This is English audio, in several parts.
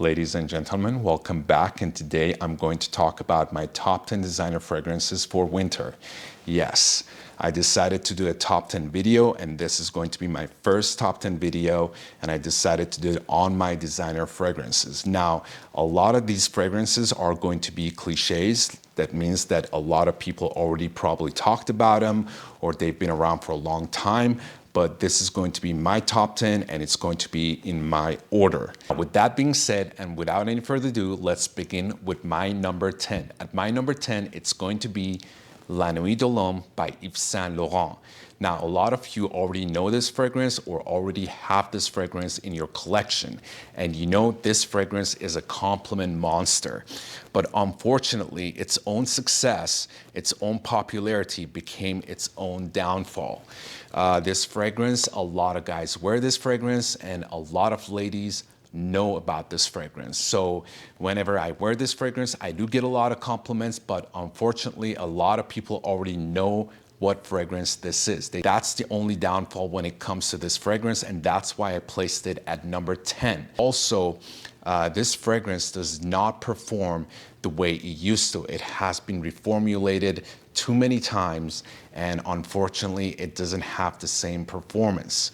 Ladies and gentlemen, welcome back, and today I'm going to talk about my top 10 designer fragrances for winter. Yes, I decided to do a top 10 video, and this is going to be my first top 10 video, and I decided to do it on my designer fragrances. Now, a lot of these fragrances are going to be cliches. That means that a lot of people already probably talked about them, or they've been around for a long time. But this is going to be my top 10 and it's going to be in my order. With that being said, and without any further ado, let's begin with my number 10. At my number 10, it's going to be La Nuit de l'Homme by Yves Saint Laurent. Now, a lot of you already know this fragrance or already have this fragrance in your collection. And you know this fragrance is a compliment monster. But unfortunately, its own success, its own popularity became its own downfall. This fragrance, a lot of guys wear this fragrance and a lot of ladies know about this fragrance. So whenever I wear this fragrance, I do get a lot of compliments, but unfortunately, a lot of people already know what fragrance this is. That's the only downfall when it comes to this fragrance, and that's why I placed it at number 10. Also, this fragrance does not perform the way it used to. It has been reformulated too many times, and unfortunately, it doesn't have the same performance.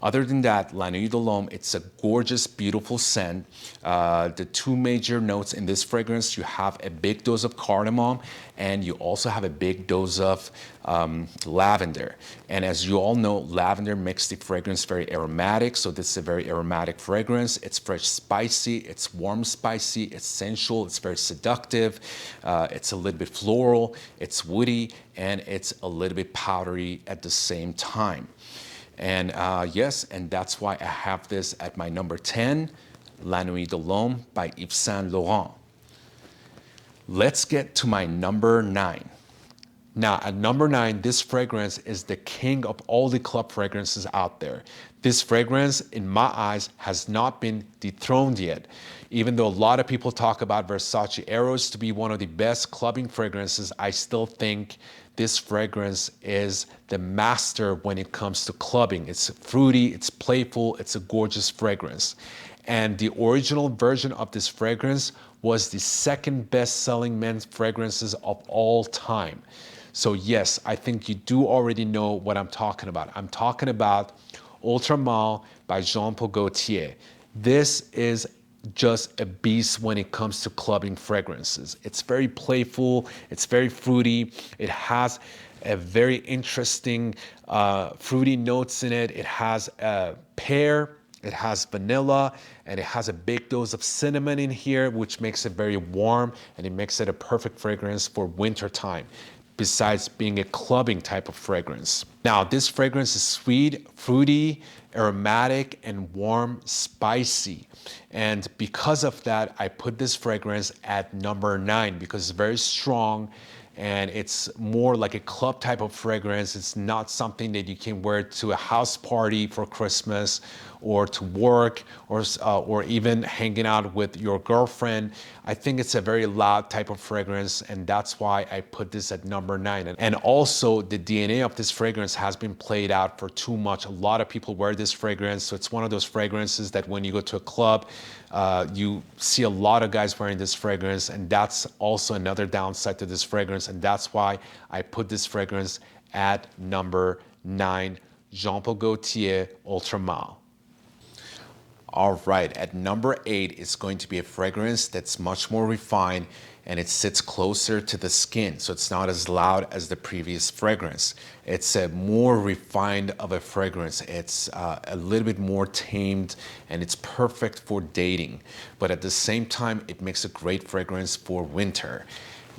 Other than that, La Nuit de l'Homme, it's a gorgeous, beautiful scent. The two major notes in this fragrance, you have a big dose of cardamom and you also have a big dose of lavender. And as you all know, lavender makes the fragrance very aromatic. So this is a very aromatic fragrance. It's fresh spicy, it's warm spicy, it's sensual, it's very seductive. It's a little bit floral, it's woody, and it's a little bit powdery at the same time. And yes, and that's why I have this at my number 10, La Nuit de l'Homme by Yves Saint Laurent. Let's get to my number 9. Now, at number 9, this fragrance is the king of all the club fragrances out there. This fragrance, in my eyes, has not been dethroned yet. Even though a lot of people talk about Versace Eros to be one of the best clubbing fragrances, I still think this fragrance is the master when it comes to clubbing. It's fruity, it's playful, it's a gorgeous fragrance. And the original version of this fragrance was the second best-selling men's fragrances of all time. So yes, I think you do already know what I'm talking about. I'm talking about Ultra Male by Jean-Paul Gaultier. This is just a beast when it comes to clubbing fragrances. It's very playful, it's very fruity, it has a very interesting fruity notes in it. It has a pear, it has vanilla, and it has a big dose of cinnamon in here, which makes it very warm, and it makes it a perfect fragrance for winter time, besides being a clubbing type of fragrance. Now, this fragrance is sweet, fruity, aromatic, and warm, spicy. And because of that, I put this fragrance at number 9 because it's very strong and it's more like a club type of fragrance. It's not something that you can wear to a house party for Christmas or to work or even hanging out with your girlfriend. I think it's a very loud type of fragrance, and that's why I put this at number 9. And also, the DNA of this fragrance has been played out for too much. A lot of people wear this fragrance, so it's one of those fragrances that when you go to a club, you see a lot of guys wearing this fragrance, and that's also another downside to this fragrance, and that's why I put this fragrance at number 9, Jean-Paul Gaultier Ultra Male. All right, at number 8 is going to be a fragrance that's much more refined and it sits closer to the skin, so it's not as loud as the previous fragrance. It's a more refined of a fragrance. It's a little bit more tamed and it's perfect for dating, but at the same time, it makes a great fragrance for winter.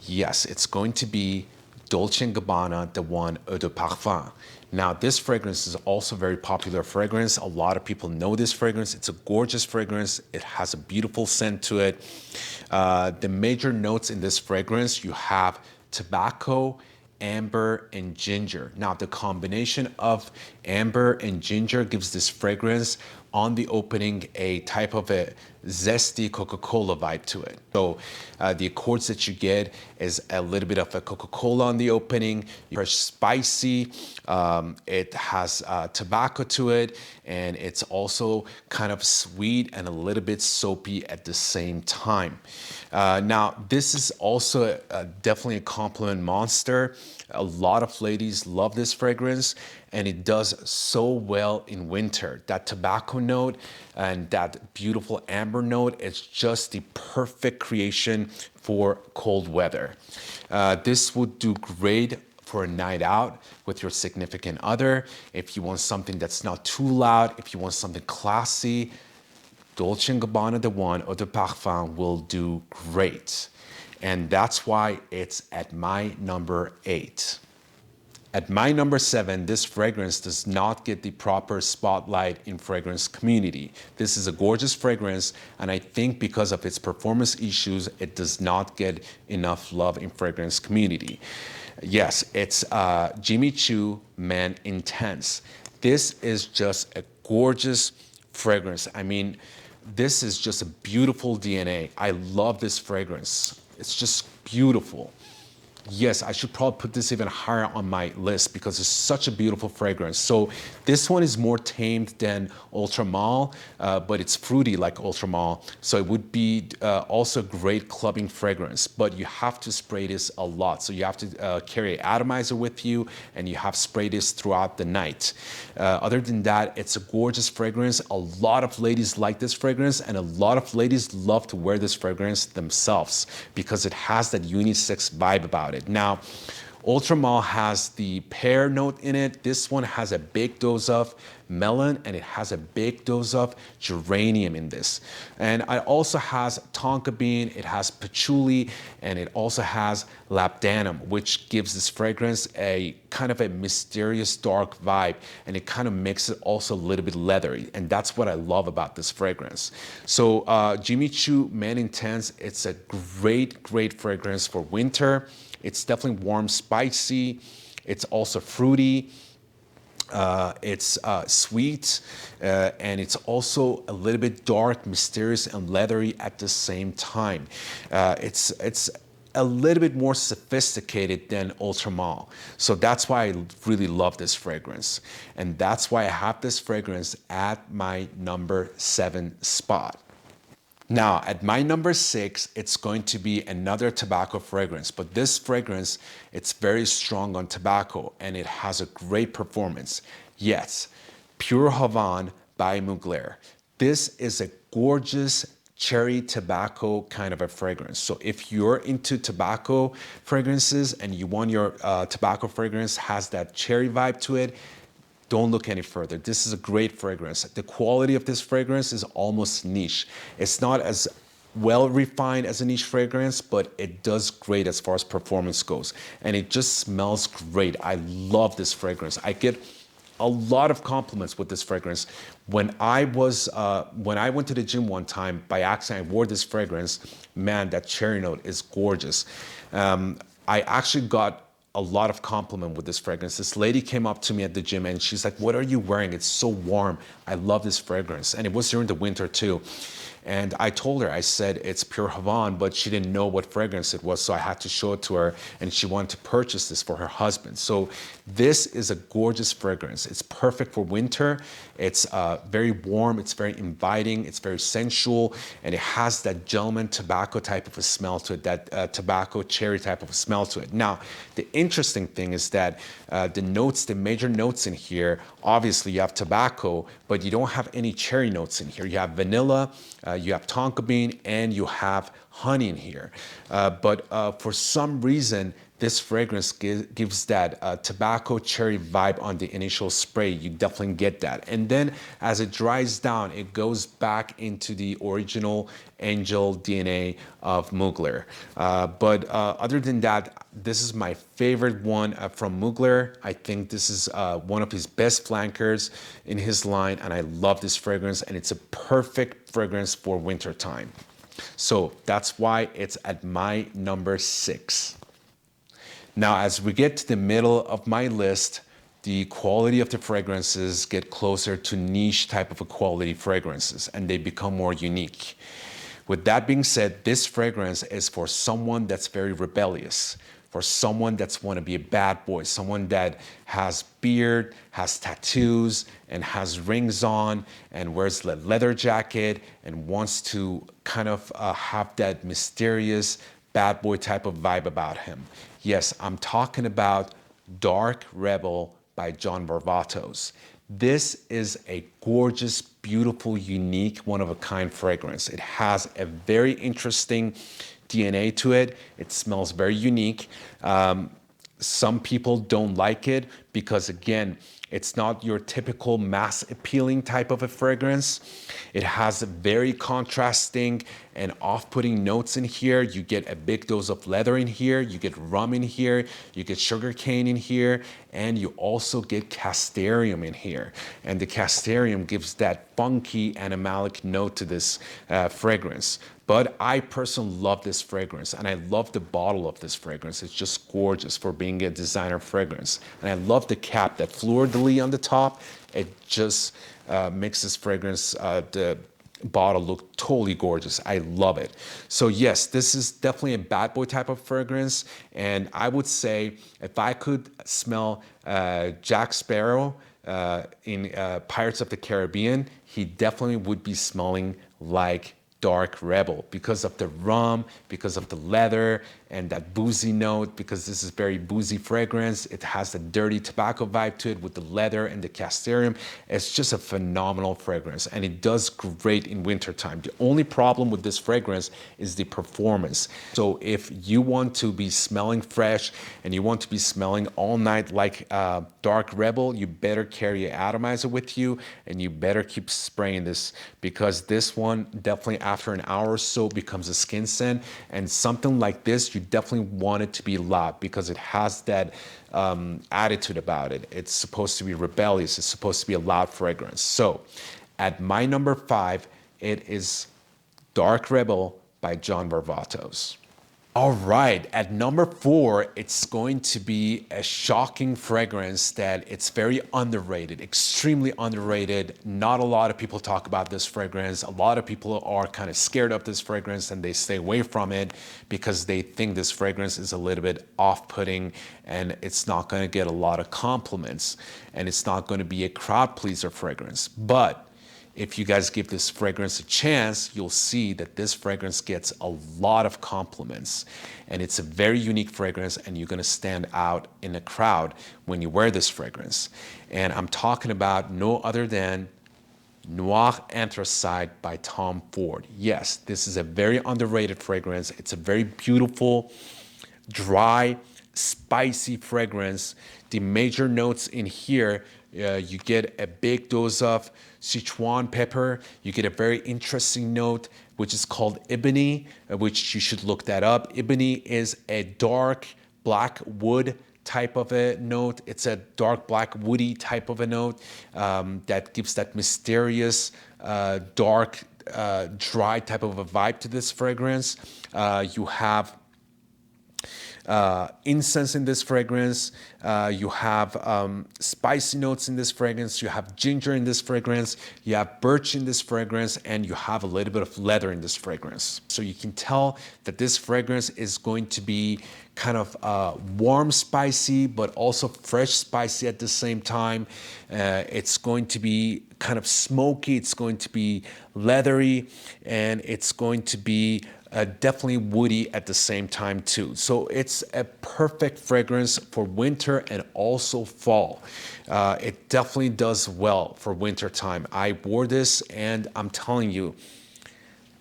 Yes, it's going to be Dolce Gabbana, the one Eau de Parfum. Now, this fragrance is also a very popular fragrance. A lot of people know this fragrance. It's a gorgeous fragrance. It has a beautiful scent to it. The major notes in this fragrance, you have tobacco, amber, and ginger. Now, the combination of amber and ginger gives this fragrance on the opening a type of a zesty Coca-Cola vibe to it. So the accords that you get is a little bit of a Coca-Cola on the opening. You're spicy. It has tobacco to it, and it's also kind of sweet and a little bit soapy at the same time. Now, this is also definitely a compliment monster. A lot of ladies love this fragrance, and it does so well in winter. That tobacco note and that beautiful amber note is just the perfect creation for cold weather. This would do great for a night out with your significant other. If you want something that's not too loud, if you want something classy, Dolce Gabbana the One Eau de Parfum will do great. And that's why it's at my number 8. At my number 7, this fragrance does not get the proper spotlight in fragrance community. This is a gorgeous fragrance, and I think because of its performance issues, it does not get enough love in fragrance community. Yes, it's Jimmy Choo Men Intense. This is just a gorgeous fragrance. I mean, this is just a beautiful DNA. I love this fragrance. It's just beautiful. Yes, I should probably put this even higher on my list because it's such a beautiful fragrance. So this one is more tamed than Ultra Male, but it's fruity like Ultra Male. So it would be also a great clubbing fragrance, but you have to spray this a lot. So you have to carry an atomizer with you, and you have to spray this throughout the night. Other than that, it's a gorgeous fragrance. A lot of ladies like this fragrance, and a lot of ladies love to wear this fragrance themselves because it has that unisex vibe about it. Now, Ultra Male has the pear note in it. This one has a big dose of melon, and it has a big dose of geranium in this. And it also has tonka bean, it has patchouli, and it also has labdanum, which gives this fragrance a kind of a mysterious dark vibe, and it kind of makes it also a little bit leathery. And that's what I love about this fragrance. So Jimmy Choo Men Intense, it's a great, great fragrance for winter. It's definitely warm, spicy. It's also fruity. It's sweet, and it's also a little bit dark, mysterious, and leathery at the same time. It's a little bit more sophisticated than Ultra Male. So that's why I really love this fragrance. And that's why I have this fragrance at my number 7 spot. Now, at my number 6, it's going to be another tobacco fragrance, but this fragrance, it's very strong on tobacco, and it has a great performance. Yes, Pure Havane by Mugler. This is a gorgeous cherry tobacco kind of a fragrance. So if you're into tobacco fragrances and you want your tobacco fragrance has that cherry vibe to it, don't look any further. This is a great fragrance. The quality of this fragrance is almost niche. It's not as well refined as a niche fragrance, but it does great as far as performance goes. And it just smells great. I love this fragrance. I get a lot of compliments with this fragrance. When I went to the gym one time, by accident, I wore this fragrance. Man, that cherry note is gorgeous. I actually got a lot of compliment with this fragrance. This lady came up to me at the gym and she's like, "What are you wearing? It's so warm. I love this fragrance." And it was during the winter too. And I told her, I said, it's Pure Havane, but she didn't know what fragrance it was, so I had to show it to her, and she wanted to purchase this for her husband. So this is a gorgeous fragrance. It's perfect for winter. It's very warm, it's very inviting, it's very sensual, and it has that gentleman tobacco type of a smell to it, that tobacco cherry type of a smell to it. Now, the interesting thing is that the major notes in here, obviously you have tobacco, but you don't have any cherry notes in here. You have vanilla, you have tonka bean, and you have honey in here. But for some reason, this fragrance gives that tobacco cherry vibe on the initial spray. You definitely get that. And then as it dries down, it goes back into the original angel DNA of Mugler. But other than that, this is my favorite one from Mugler. I think this is one of his best flankers in his line, and I love this fragrance, and it's a perfect fragrance for winter time. So that's why it's at my number 6. Now, as we get to the middle of my list, the quality of the fragrances get closer to niche type of a quality fragrances, and they become more unique. With that being said, this fragrance is for someone that's very rebellious, for someone that's want to be a bad boy, someone that has beard, has tattoos, and has rings on, and wears a leather jacket, and wants to kind of have that mysterious bad boy type of vibe about him. Yes, I'm talking about Dark Rebel by John Varvatos. This is a gorgeous, beautiful, unique, one-of-a-kind fragrance. It has a very interesting DNA to it. It smells very unique. Some people don't like it because, again, it's not your typical mass appealing type of a fragrance. It has a very contrasting and off-putting notes in here. You get a big dose of leather in here, you get rum in here, you get sugarcane in here, and you also get castoreum in here. And the castoreum gives that funky animalic note to this fragrance. But I personally love this fragrance, and I love the bottle of this fragrance. It's just gorgeous for being a designer fragrance. And I love the cap, that fleur-de-lis on the top. It just makes this fragrance, the bottle, look totally gorgeous. I love it. So yes, this is definitely a bad boy type of fragrance. And I would say if I could smell Jack Sparrow in Pirates of the Caribbean, he definitely would be smelling like Dark Rebel because of the rum, because of the leather, and that boozy note, because this is very boozy fragrance. It has a dirty tobacco vibe to it with the leather and the castoreum. It's just a phenomenal fragrance, and it does great in wintertime. The only problem with this fragrance is the performance. So if you want to be smelling fresh and you want to be smelling all night like Dark Rebel, you better carry an atomizer with you, and you better keep spraying this, because this one definitely after an hour or so becomes a skin scent. And something like this, you definitely want it to be loud because it has that attitude about it. It's supposed to be rebellious. It's supposed to be a loud fragrance. So at my number 5, it is Dark Rebel by John Varvatos. All right, at number 4, it's going to be a shocking fragrance that it's very underrated, extremely underrated. Not a lot of people talk about this fragrance. A lot of people are kind of scared of this fragrance and they stay away from it because they think this fragrance is a little bit off-putting and it's not going to get a lot of compliments and it's not going to be a crowd pleaser fragrance. But if you guys give this fragrance a chance, you'll see that this fragrance gets a lot of compliments. And it's a very unique fragrance, and you're gonna stand out in a crowd when you wear this fragrance. And I'm talking about no other than Noir Anthracite by Tom Ford. Yes, this is a very underrated fragrance. It's a very beautiful, dry, spicy fragrance. The major notes in here, you get a big dose of Sichuan pepper. You get a very interesting note, which is called ebony, which you should look that up. Ebony is a dark black wood type of a note. It's a dark black woody type of a note that gives that mysterious, dark, dry type of a vibe to this fragrance. You have incense in this fragrance, you have spicy notes in this fragrance, you have ginger in this fragrance, you have birch in this fragrance, and you have a little bit of leather in this fragrance. So you can tell that this fragrance is going to be kind of warm spicy, but also fresh spicy at the same time. It's going to be kind of smoky, it's going to be leathery, and it's going to be definitely woody at the same time too. So it's a perfect fragrance for winter and also fall. It definitely does well for winter time. I wore this and I'm telling you,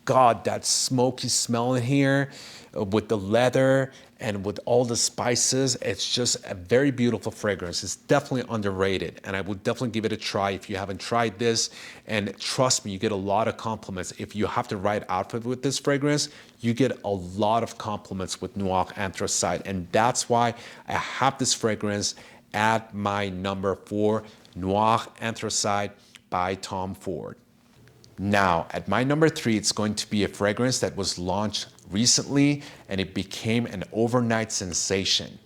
God, that smoky smell in here with the leather and with all the spices, it's just a very beautiful fragrance. It's definitely underrated, and I would definitely give it a try if you haven't tried this. And trust me, you get a lot of compliments. If you have the right outfit with this fragrance, you get a lot of compliments with Noir Anthracite, and that's why I have this fragrance at my number 4, Noir Anthracite by Tom Ford. Now, at my number 3, it's going to be a fragrance that was launched recently and it became an overnight sensation.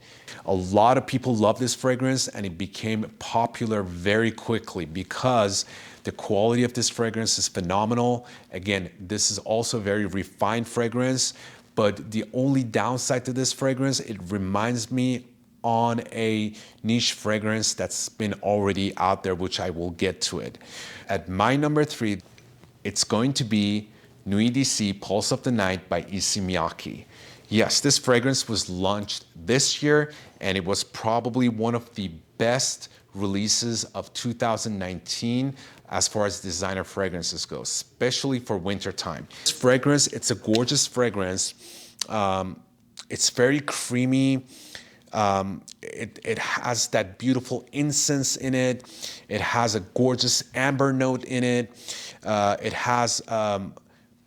A lot of people love this fragrance, and it became popular very quickly because the quality of this fragrance is phenomenal. Again, this is also a very refined fragrance, but the only downside to this fragrance, it reminds me on a niche fragrance that's been already out there, which I will get to it. At my number 3, it's going to be Nuit d'ici Pulse of the Night by Issey Miyake. Yes, this fragrance was launched this year, and it was probably one of the best releases of 2019 as far as designer fragrances go, especially for winter time. This fragrance, it's a gorgeous fragrance. It's very creamy. It has that beautiful incense in it. It has a gorgeous amber note in it. It has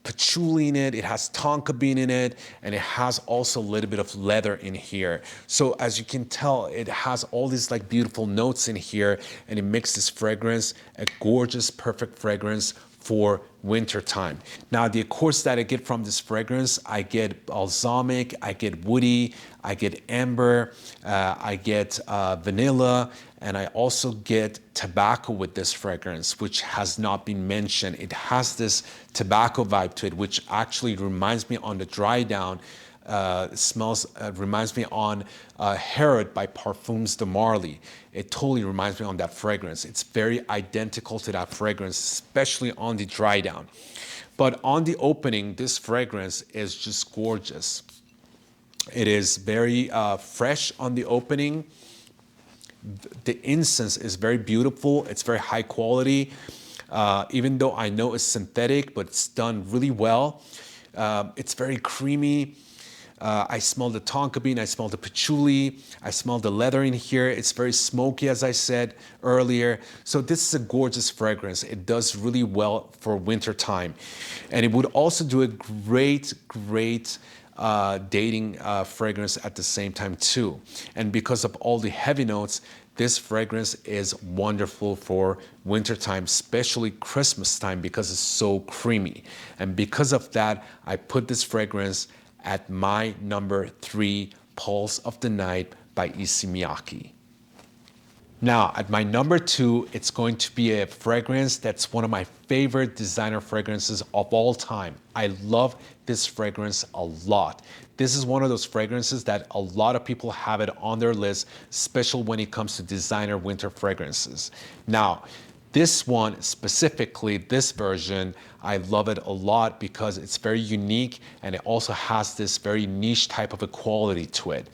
patchouli in it, it has tonka bean in it, and it has also a little bit of leather in here. So as you can tell, it has all these like beautiful notes in here, and it makes this fragrance a gorgeous, perfect fragrance for winter time. Now, the accords that I get from this fragrance, I get balsamic, I get woody, I get amber, I get vanilla, and I also get tobacco with this fragrance, which has not been mentioned. It has this tobacco vibe to it, which actually reminds me on the dry down. Reminds me on Herod by Parfums de Marly. It totally reminds me on that fragrance. It's very identical to that fragrance, especially on the dry down. But on the opening, this fragrance is just gorgeous. It is very fresh on the opening. The incense is very beautiful. It's very high quality. Even though I know it's synthetic, but it's done really well. It's very creamy. I smell the tonka bean, I smell the patchouli, I smell the leather in here. It's very smoky, as I said earlier. So this is a gorgeous fragrance. It does really well for winter time. And it would also do a great dating fragrance at the same time too. And because of all the heavy notes, this fragrance is wonderful for winter time, especially Christmas time, because it's so creamy. And because of that, I put this fragrance at my number 3, Pulse of the Night by Issey Miyake. Now, at my number 2, it's going to be a fragrance that's one of my favorite designer fragrances of all time. I love this fragrance a lot. This is one of those fragrances that a lot of people have it on their list, especially when it comes to designer winter fragrances. Now, this one specifically, this version, I love it a lot because it's very unique, and it also has this very niche type of a quality to it.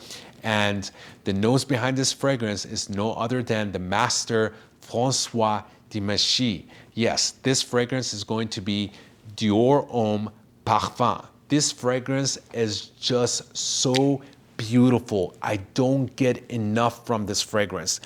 And the nose behind this fragrance is no other than the master François Demachy. Yes, this fragrance is going to be Dior Homme Parfum. This fragrance is just so beautiful. I don't get enough from this fragrance.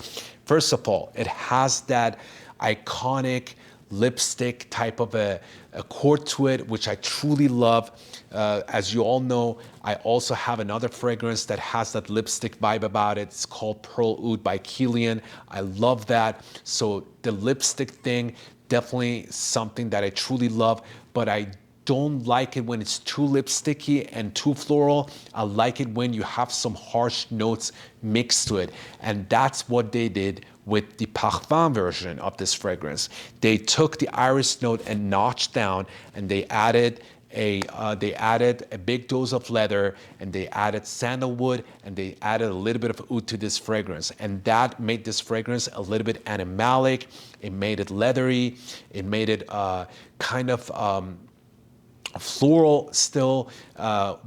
First of all, it has that iconic lipstick type of a accord to it, which I truly love. As you all know, I also have another fragrance that has that lipstick vibe about it. It's called Pearl Oud by Kilian. I love that. So the lipstick thing, definitely something that I truly love, but I don't like it when it's too lipsticky and too floral. I like it when you have some harsh notes mixed to it. And that's what they did with the Parfum version of this fragrance. They took the iris note and notched down, and they added a big dose of leather, and they added sandalwood, and they added a little bit of oud to this fragrance. And that made this fragrance a little bit animalic. It made it leathery. It made it kind of floral, still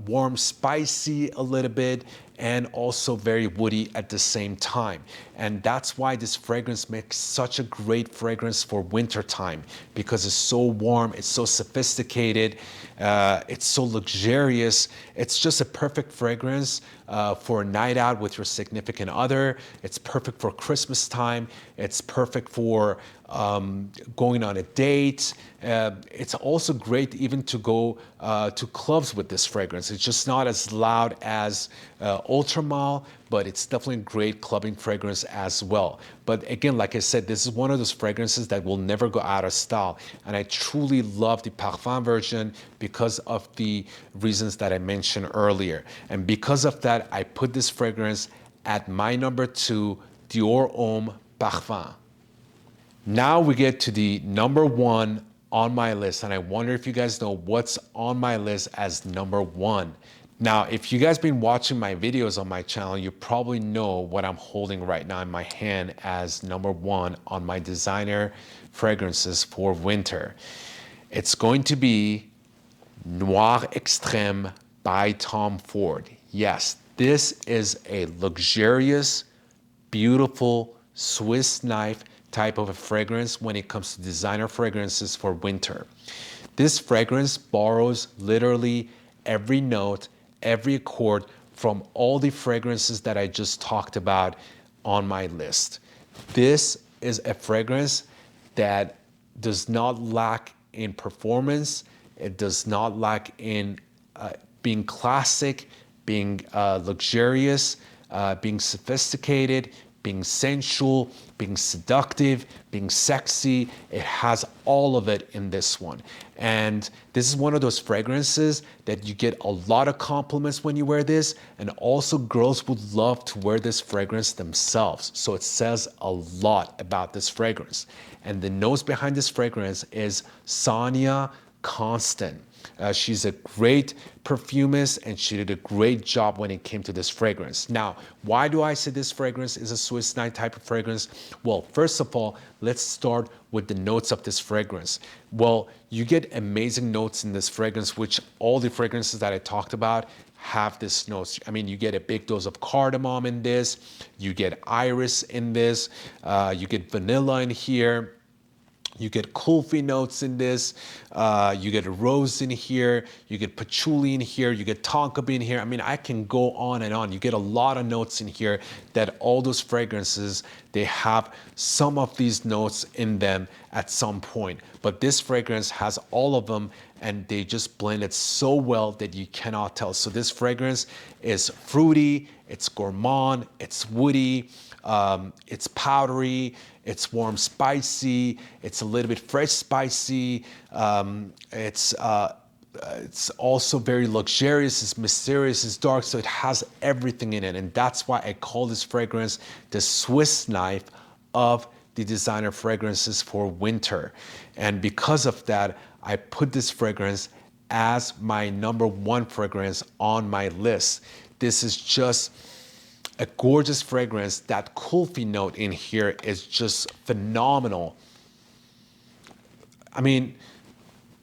warm, spicy a little bit, and also very woody at the same time. And that's why this fragrance makes such a great fragrance for winter time, because it's so warm, it's so sophisticated, it's so luxurious. It's just a perfect fragrance for a night out with your significant other. It's perfect for Christmas time. It's perfect for going on a date. It's also great even to go to clubs with this fragrance. It's just not as loud as Ultramal, but it's definitely a great clubbing fragrance as well. But again, like I said, this is one of those fragrances that will never go out of style. And I truly love the Parfum version because of the reasons that I mentioned earlier. And because of that, I put this fragrance at my number 2, Dior Homme Parfum. Now we get to the number 1 on my list, and I wonder if you guys know what's on my list as number 1. Now, if you guys been watching my videos on my channel, you probably know what I'm holding right now in my hand as number 1 on my designer fragrances for winter. It's going to be Noir Extrême by Tom Ford. Yes, this is a luxurious, beautiful Swiss knife type of a fragrance when it comes to designer fragrances for winter. This fragrance borrows literally every note, every accord from all the fragrances that I just talked about on my list. This is a fragrance that does not lack in performance. It does not lack in being classic, being luxurious, being sophisticated, being sensual, being seductive, being sexy. It has all of it in this one. And this is one of those fragrances that you get a lot of compliments when you wear this, and also girls would love to wear this fragrance themselves. So it says a lot about this fragrance. And the nose behind this fragrance is Sonia Constant. She's a great perfumist, and she did a great job when it came to this fragrance. Now, why do I say this fragrance is a Swiss knife type of fragrance? Well, first of all, let's start with the notes of this fragrance. Well, you get amazing notes in this fragrance, which all the fragrances that I talked about have this notes. I mean, you get a big dose of cardamom in this, you get iris in this, you get vanilla in here. You get kulfi notes in this, you get rose in here, you get patchouli in here, you get tonka bean here. I mean, I can go on and on. You get a lot of notes in here that all those fragrances, they have some of these notes in them at some point. But this fragrance has all of them, and they just blend it so well that you cannot tell. So this fragrance is fruity, it's gourmand, it's woody, it's powdery, it's warm spicy, it's a little bit fresh spicy, it's also very luxurious, it's mysterious, it's dark, so it has everything in it. And that's why I call this fragrance the Swiss knife of the designer fragrances for winter. And because of that, I put this fragrance as my number 1 fragrance on my list. This is just a gorgeous fragrance. That kulfi note in here is just phenomenal. I mean,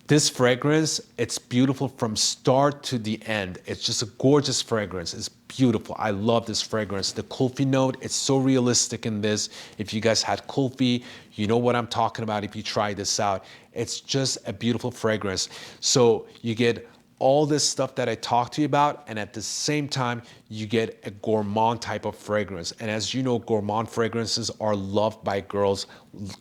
this fragrance, it's beautiful from start to the end. It's just a gorgeous fragrance. It's beautiful. I love this fragrance. The kulfi note, it's so realistic in this. If you guys had kulfi, you know what I'm talking about if you try this out. It's just a beautiful fragrance. So you get all this stuff that I talked to you about, and at the same time, you get a gourmand type of fragrance. And as you know, gourmand fragrances are loved by girls.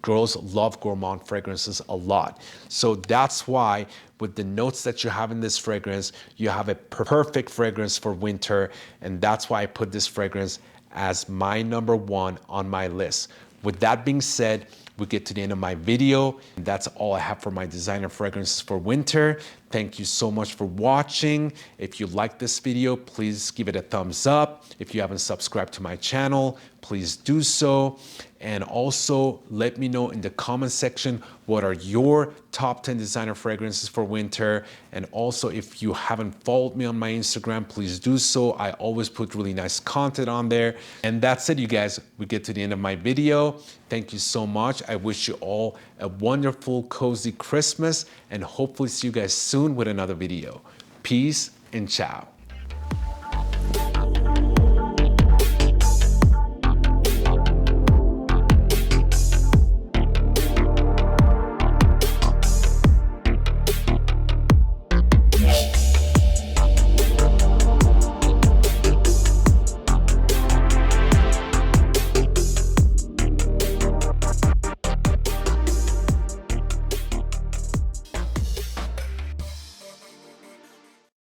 Girls love gourmand fragrances a lot. So that's why with the notes that you have in this fragrance, you have a perfect fragrance for winter. And that's why I put this fragrance as my number 1 on my list. With that being said, we get to the end of my video. That's all I have for my designer fragrances for winter. Thank you so much for watching. If you like this video, please give it a thumbs up. If you haven't subscribed to my channel, please do so. And also let me know in the comment section, what are your top 10 designer fragrances for winter? And also, if you haven't followed me on my Instagram, please do so. I always put really nice content on there. And that's it, you guys. We get to the end of my video. Thank you so much. I wish you all a wonderful, cozy Christmas, and hopefully see you guys soon with another video. Peace and ciao.